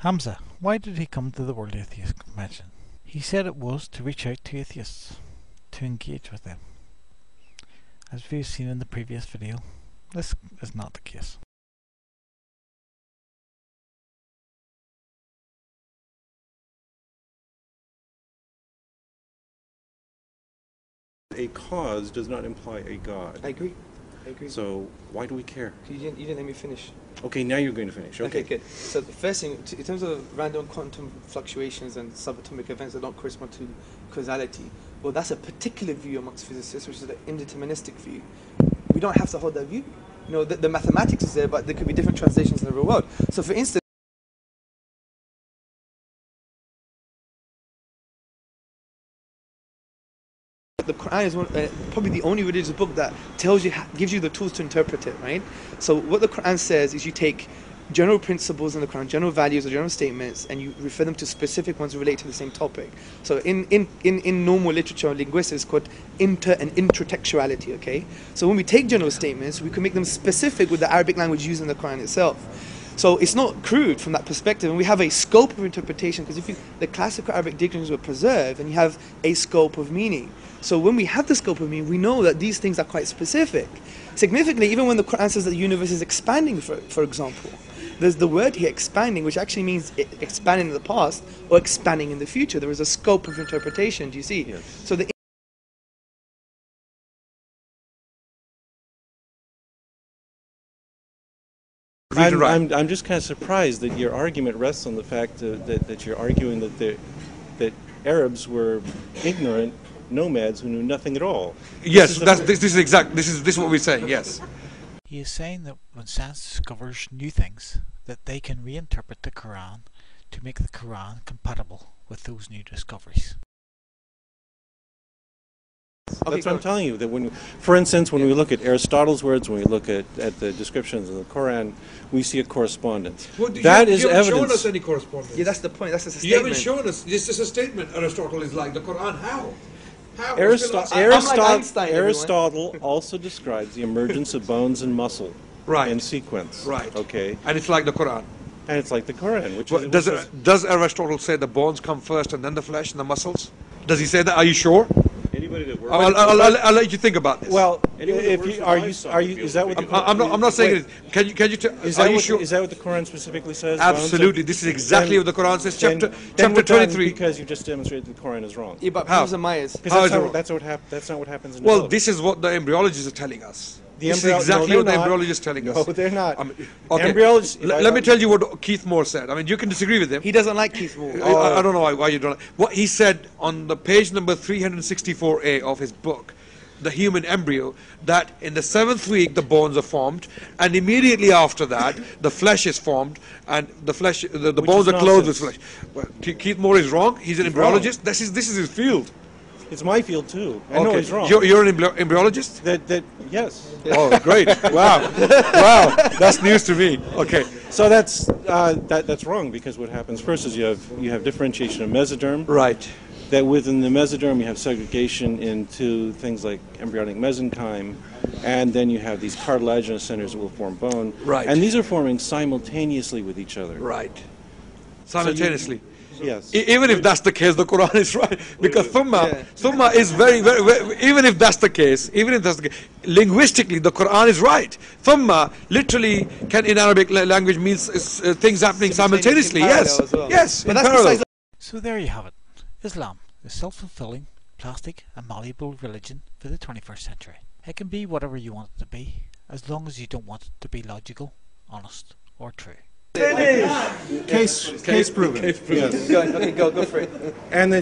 Hamza, why did he come to the World Atheist Convention? He said it was to reach out to atheists, to engage with them. As we've seen in the previous video, this is not the case. A cause does not imply a God. I agree. So why do we care? You didn't let me finish. Okay, now you're going to finish. Okay, good. So the first thing, in terms of random quantum fluctuations and subatomic events that don't correspond to causality, well, that's a particular view amongst physicists, which is the indeterministic view. We don't have to hold that view. You know, the mathematics is there, but there could be different translations in the real world. So for instance, the Quran is probably the only religious book that tells you, gives you the tools to interpret it, right? So what the Quran says is you take general principles in the Quran, general values or general statements, and you refer them to specific ones that relate to the same topic. So in normal literature and linguistics, it's called inter and intertextuality, okay? So when we take general statements, we can make them specific with the Arabic language used in the Quran itself. So it's not crude from that perspective, and we have a scope of interpretation, because if the classical Arabic dictionaries were preserved, and you have a scope of meaning. So when we have the scope of meaning, we know that these things are quite specific. Significantly, even when the Quran says that the universe is expanding, for example, there's the word here, expanding, which actually means expanding in the past or expanding in the future. There is a scope of interpretation, do you see? Yes. So the I'm just kind of surprised that your argument rests on the fact that you're arguing that Arabs were ignorant nomads who knew nothing at all. Yes, this is what we're saying. Yes. He is saying that when science discovers new things, that they can reinterpret the Quran to make the Quran compatible with those new discoveries. That's what I'm telling you. That for instance, when we look at Aristotle's words, when we look at the descriptions of the Quran, we see a correspondence. Well, that is you haven't evidence. shown us any correspondence. yeah, that's the point. That's just a You statement. haven't shown us. This is a statement. Aristotle is like the Quran. How? Aristotle also describes the emergence of bones and muscle in sequence. Right. Okay. And it's like the Quran. And it's like the Quran. Which Well, does Aristotle say the bones come first and then the flesh and the muscles? Does he say that? Are you sure? Anybody that works. I'll let you think about this. Well, if you are you is that what I'm not saying it. Can you are you sure? Is that what the Quran specifically says? Absolutely. This is exactly what the Quran says. Chapter 23. Because you just demonstrated the Quran is wrong. Yeah, but How? Myers. Because that's not what happens in Well, development. this is what the embryologists are telling us. This is exactly what the embryologists are telling us. No, they're not. Okay. Embryologists. Let me tell you what Keith Moore said. I mean, you can disagree with him. He doesn't like Keith Moore. I don't know why you don't. What he said on the page number 364A of his book, The Human Embryo, that in the 7th week the bones are formed, and immediately after that the flesh is formed, and the flesh, the bones are clothed with flesh. Well, Keith Moore is wrong. He's an embryologist. This is his field. It's my field too. I know he's wrong. You're an embryologist? Yes. Oh, great! Wow, wow, that's news to me. Okay. So that's wrong, because what happens first is you have differentiation of mesoderm. Right. That within the mesoderm you have segregation into things like embryonic mesenchyme, and then you have these cartilaginous centers that will form bone. Right. And these are forming simultaneously with each other. Right. Simultaneously. Yes. Even if that's the case, the Quran is right, because thumma is very, even if that's the case, linguistically the Quran is right. Thumma literally can in Arabic language means things happening simultaneously. Yes, well. yes, But in that's parallel. So there you have it. Islam, the self-fulfilling, plastic and malleable religion for the 21st century. It can be whatever you want it to be, as long as you don't want it to be logical, honest or true. Case proven. Okay, go for it. And then